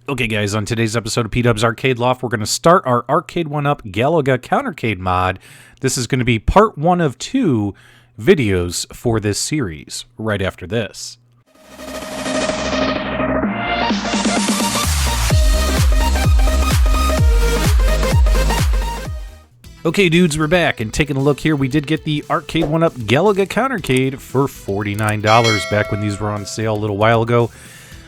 Okay guys, on today's episode of PDubs Arcade Loft, we're going to start our Arcade1Up Galaga Countercade Mod. This is going to be part 1 of 2 videos for this series, right after this. Okay dudes, we're back, and taking a look here, we did get the Arcade1Up Galaga Countercade for $49 back when these were on sale a little while ago.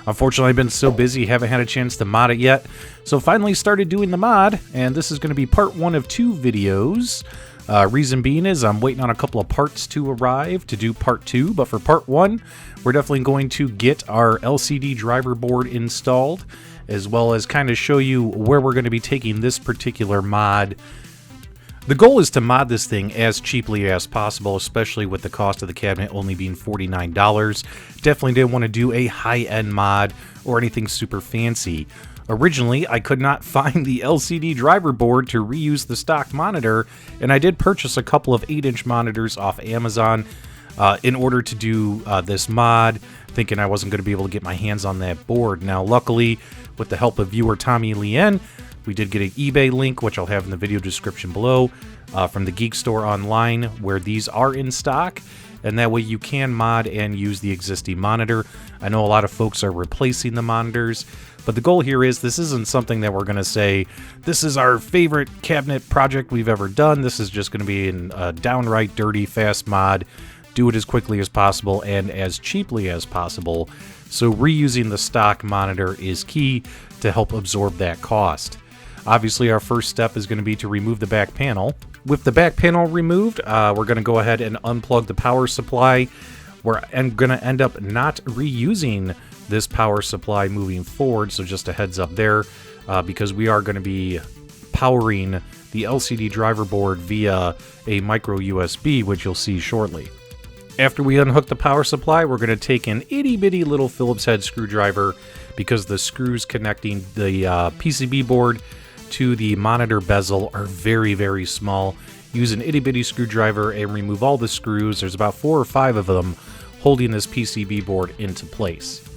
Unfortunately, I've been so busy, haven't had a chance to mod it yet. So finally started doing the mod, and this is going to be part 1 of 2 videos. Reason being is I'm waiting on a couple of parts to arrive to do part 2, but for part 1, we're definitely going to get our LCD driver board installed, as well as kind of show you where we're going to be taking this particular mod. The goal is to mod this thing as cheaply as possible, especially with the cost of the cabinet only being $49. Definitely didn't want to do a high-end mod or anything super fancy. Originally, I could not find the LCD driver board to reuse the stock monitor, and I did purchase a couple of 8-inch monitors off Amazon in order to do this mod, thinking I wasn't going to be able to get my hands on that board. Now, luckily, with the help of viewer Tommy Lien, we did get an eBay link, which I'll have in the video description below, from the Geekstore online, where these are in stock, and that way you can mod and use the existing monitor. I know a lot of folks are replacing the monitors, but the goal here is this isn't something that we're going to say, this is our favorite cabinet project we've ever done. This is just going to be a downright dirty, fast mod. Do it as quickly as possible and as cheaply as possible. So reusing the stock monitor is key to help absorb that cost. Obviously, our first step is going to be to remove the back panel. With the back panel removed, we're going to go ahead and unplug the power supply. We're going to end up not reusing this power supply moving forward, so just a heads up there, because we are going to be powering the LCD driver board via a microUSB, which you'll see shortly. After we unhook the power supply, we're going to take an itty-bitty little Phillips head screwdriver, because the screws connecting the PCB board to the monitor bezel are very, very small. Use an itty-bitty screwdriver and remove all the screws. There's about 4 or 5 of them holding this PCB board into place.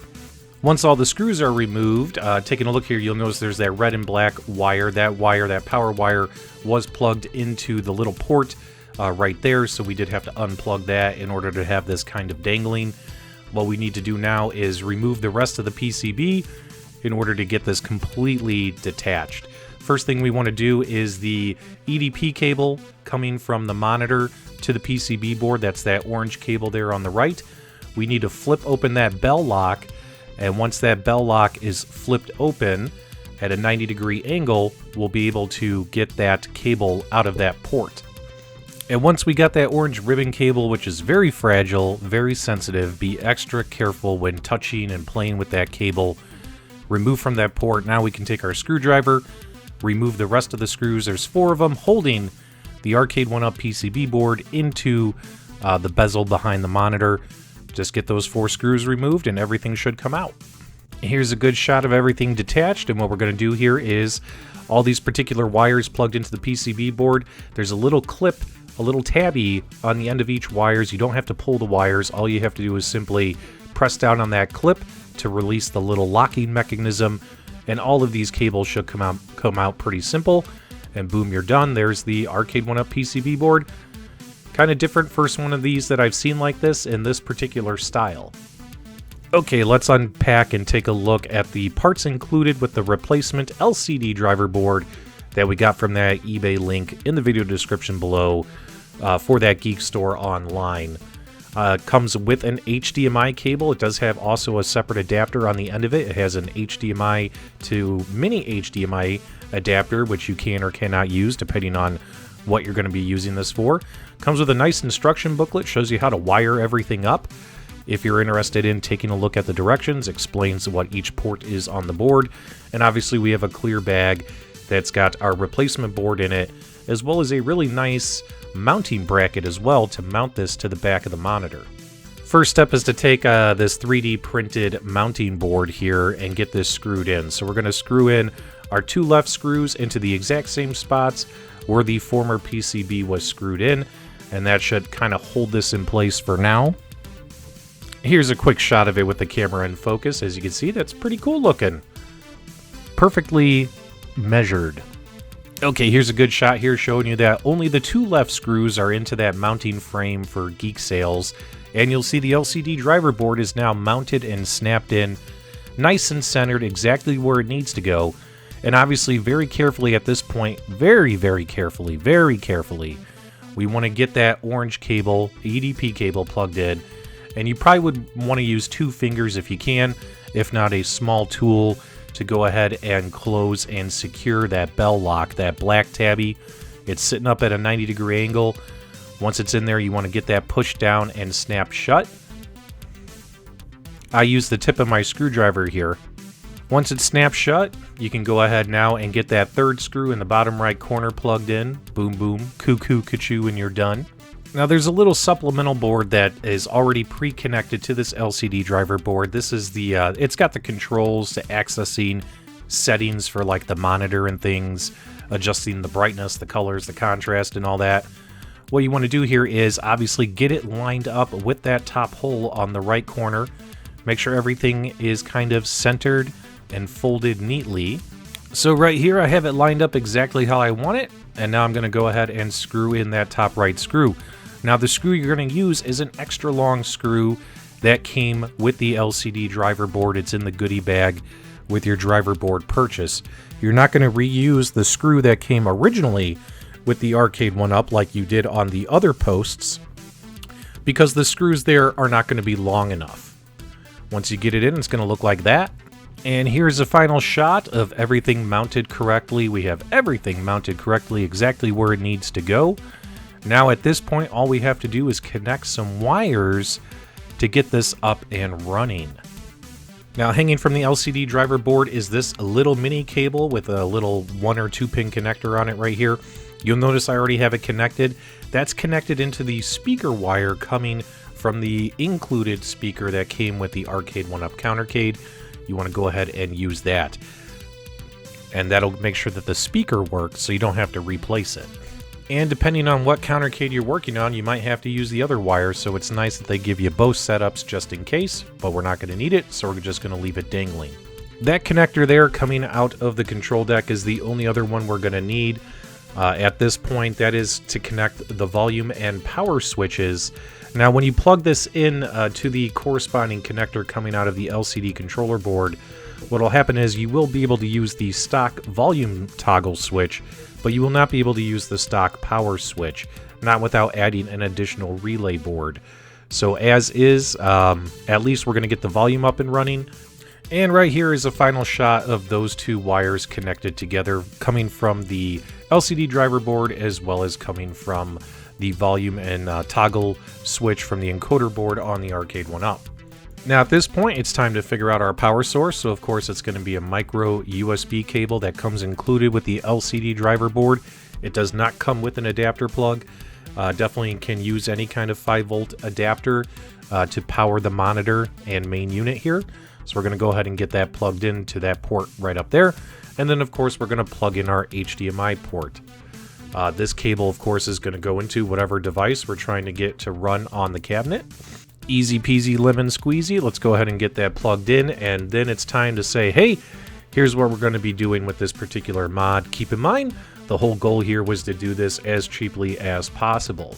Once all the screws are removed, taking a look here, you'll notice there's that red and black wire. That power wire was plugged into the little port right there, so we did have to unplug that in order to have this kind of dangling. What we need to do now is remove the rest of the PCB in order to get this completely detached. First thing we want to do is the EDP cable coming from the monitor to the PCB board. That's that orange cable there on the right. We need to flip open that bell lock, and once that bell lock is flipped open at a 90-degree angle, we'll be able to get that cable out of that port. And once we got that orange ribbon cable, which is very fragile, very sensitive, be extra careful when touching and playing with that cable. Remove from that port. Now we can take our screwdriver, remove the rest of the screws. There's 4 of them holding the Arcade1Up PCB board into the bezel behind the monitor. Just get those 4 screws removed and everything should come out. Here's a good shot of everything detached, and what we're going to do here is all these particular wires plugged into the PCB board. There's a little clip, a little tabby on the end of each wires. You don't have to pull the wires. All you have to do is simply press down on that clip to release the little locking mechanism, and all of these cables should come out pretty simple, and boom, you're done. There's the Arcade1Up PCB board. Kind of different, first one of these that I've seen like this in this particular style. Okay, let's unpack and take a look at the parts included with the replacement LCD driver board that we got from that eBay link in the video description below for that Geekstore online. Comes with an HDMI cable. It does have also a separate adapter on the end of it. It has an HDMI to mini HDMI adapter, which you can or cannot use depending on what you're going to be using this for. Comes with a nice instruction booklet, shows you how to wire everything up. If you're interested in taking a look at the directions, explains what each port is on the board. And obviously we have a clear bag that's got our replacement board in it, as well as a really nice mounting bracket as well to mount this to the back of the monitor. First step is to take this 3D printed mounting board here and get this screwed in. So we're going to screw in our 2 left screws into the exact same spots where the former PCB was screwed in, and that should kind of hold this in place for now. Here's a quick shot of it with the camera in focus. As you can see, that's pretty cool looking. perfectly measured. Okay, here's a good shot here showing you that only the 2 left screws are into that mounting frame for geek sales, and you'll see the LCD driver board is now mounted and snapped in, nice and centered, exactly where it needs to go. And obviously very carefully at this point, very carefully, we want to get that orange cable, EDP cable, plugged in. And you probably would want to use 2 fingers if you can, if not a small tool, to go ahead and close and secure that bell lock, that black tabby. It's sitting up at a 90-degree angle. Once it's in there, you want to get that pushed down and snap shut. I use the tip of my screwdriver here. Once it's snapped shut, you can go ahead now and get that 3rd screw in the bottom right corner plugged in. Boom, boom, cuckoo, ka-choo, and you're done. Now there's a little supplemental board that is already pre-connected to this LCD driver board. This is the, it's got the controls to accessing settings for like the monitor and things, adjusting the brightness, the colors, the contrast, and all that. What you want to do here is obviously get it lined up with that top hole on the right corner. Make sure everything is kind of centered and folded neatly. So right here I have it lined up exactly how I want it, and now I'm going to go ahead and screw in that top right screw. Now the screw you're going to use is an extra long screw that came with the LCD driver board. It's in the goodie bag with your driver board purchase. You're not going to reuse the screw that came originally with the Arcade1Up like you did on the other posts, because the screws there are not going to be long enough. Once you get it in, it's going to look like that. And here's a final shot of everything mounted correctly. We have everything mounted correctly, exactly where it needs to go. Now at this point, all we have to do is connect some wires to get this up and running. Now hanging from the LCD driver board is this little mini cable with a little 1 or 2 pin connector on it right here. You'll notice I already have it connected. That's connected into the speaker wire coming from the included speaker that came with the Arcade1Up Countercade. You want to go ahead and use that. And that'll make sure that the speaker works so you don't have to replace it. And depending on what countercade you're working on, you might have to use the other wire, so it's nice that they give you both setups just in case, but we're not going to need it, so we're just going to leave it dangling. That connector there coming out of the control deck is the only other one we're going to need at this point. That is to connect the volume and power switches. Now when you plug this in to the corresponding connector coming out of the LCD controller board, what will happen is you will be able to use the stock volume toggle switch, but you will not be able to use the stock power switch, not without adding an additional relay board. So as is, at least we're going to get the volume up and running. And right here is a final shot of those 2 wires connected together, coming from the LCD driver board as well as coming from the volume and toggle switch from the encoder board on the Arcade1Up. Now at this point, it's time to figure out our power source. So of course it's going to be a MicroUSB cable that comes included with the LCD driver board. It does not come with an adapter plug. Definitely can use any kind of 5-volt adapter to power the monitor and main unit here. So we're going to go ahead and get that plugged into that port right up there. And then of course we're going to plug in our HDMI port. This cable of course is going to go into whatever device we're trying to get to run on the cabinet. Easy peasy lemon squeezy. Let's go ahead and get that plugged in, and then it's time to say, hey, here's what we're going to be doing with this particular mod. Keep in mind, the whole goal here was to do this as cheaply as possible.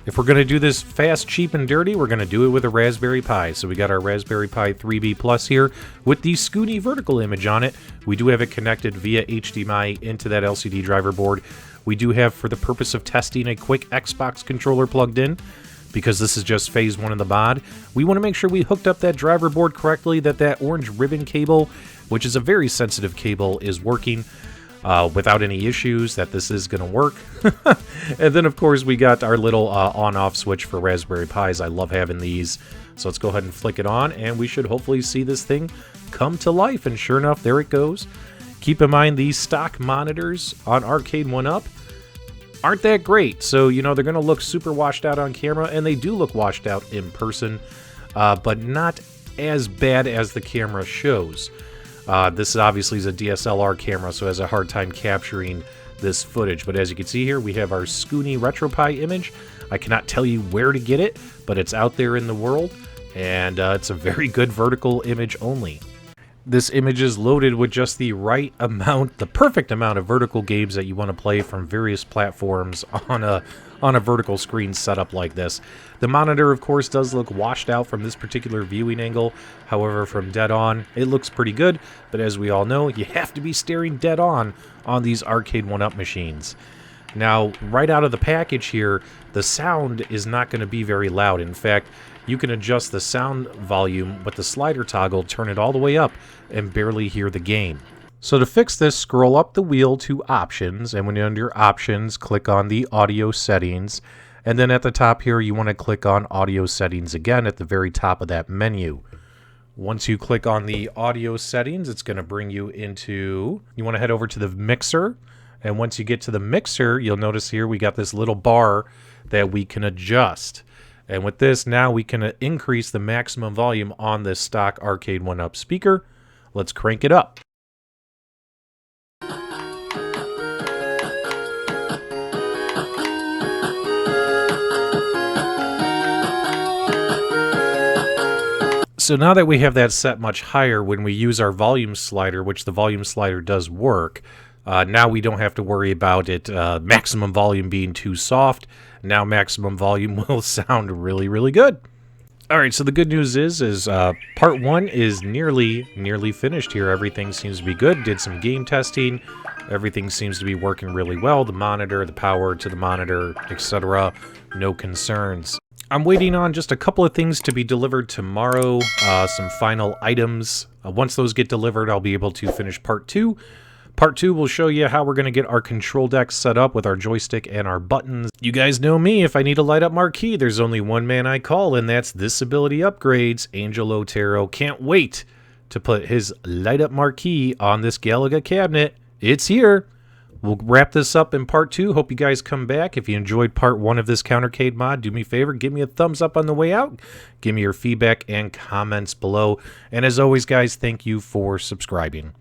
If we're going to do this fast, cheap, and dirty, we're going to do it with a Raspberry Pi. So we got our Raspberry Pi 3B Plus here with the Scoony Vertical Image on it. We do have it connected via HDMI into that LCD driver board. We do have, for the purpose of testing, a quick Xbox controller plugged in, because this is just phase 1 of the mod. We want to make sure we hooked up that driver board correctly, that that orange ribbon cable, which is a very sensitive cable, is working without any issues, that this is going to work. And then of course we got our little on-off switch for Raspberry Pis. I love having these. So let's go ahead and flick it on, and we should hopefully see this thing come to life. And sure enough, there it goes. Keep in mind, these stock monitors on Arcade1Up aren't that great. So, you know, they're going to look super washed out on camera, and they do look washed out in person, but not as bad as the camera shows. This obviously is a DSLR camera, so it has a hard time capturing this footage. But as you can see here, we have our Scoony RetroPi Image. I cannot tell you where to get it, but it's out there in the world, and it's a very good vertical image only. This image is loaded with just the right amount, the perfect amount of vertical games that you want to play from various platforms on a vertical screen setup like this. The monitor, of course, does look washed out from this particular viewing angle. However, from dead on, it looks pretty good. But as we all know, you have to be staring dead on these Arcade1Up machines. Now, right out of the package here, the sound is not going to be very loud. In fact, you can adjust the sound volume with the slider toggle, turn it all the way up, and barely hear the game. So to fix this, scroll up the wheel to Options, and when you're under Options, click on the Audio Settings. And then at the top here, you want to click on Audio Settings again at the very top of that menu. Once you click on the Audio Settings, it's going to bring you into... You want to head over to the mixer. And once you get to the mixer, you'll notice here we got this little bar that we can adjust. And with this, now we can increase the maximum volume on this stock Arcade1Up speaker. Let's crank it up. So now that we have that set much higher, when we use our volume slider, which the volume slider does work, now we don't have to worry about it maximum volume being too soft. Now maximum volume will sound really, really good. All right, so the good news is part one is nearly finished here. Everything seems to be good. Did some game testing. Everything seems to be working really well. The monitor, the power to the monitor, etc. No concerns. I'm waiting on just a couple of things to be delivered tomorrow. Some final items. Once those get delivered, I'll be able to finish part two. Part 2 will show you how we're going to get our control deck set up with our joystick and our buttons. You guys know me, if I need a Light Up Marquee, there's only one man I call, and that's Disability Upgrades, Angel Otero. Can't wait to put his Light Up Marquee on this Galaga cabinet. It's here. We'll wrap this up in part 2. Hope you guys come back. If you enjoyed part 1 of this Countercade mod, do me a favor, give me a thumbs up on the way out. Give me your feedback and comments below. And as always, guys, thank you for subscribing.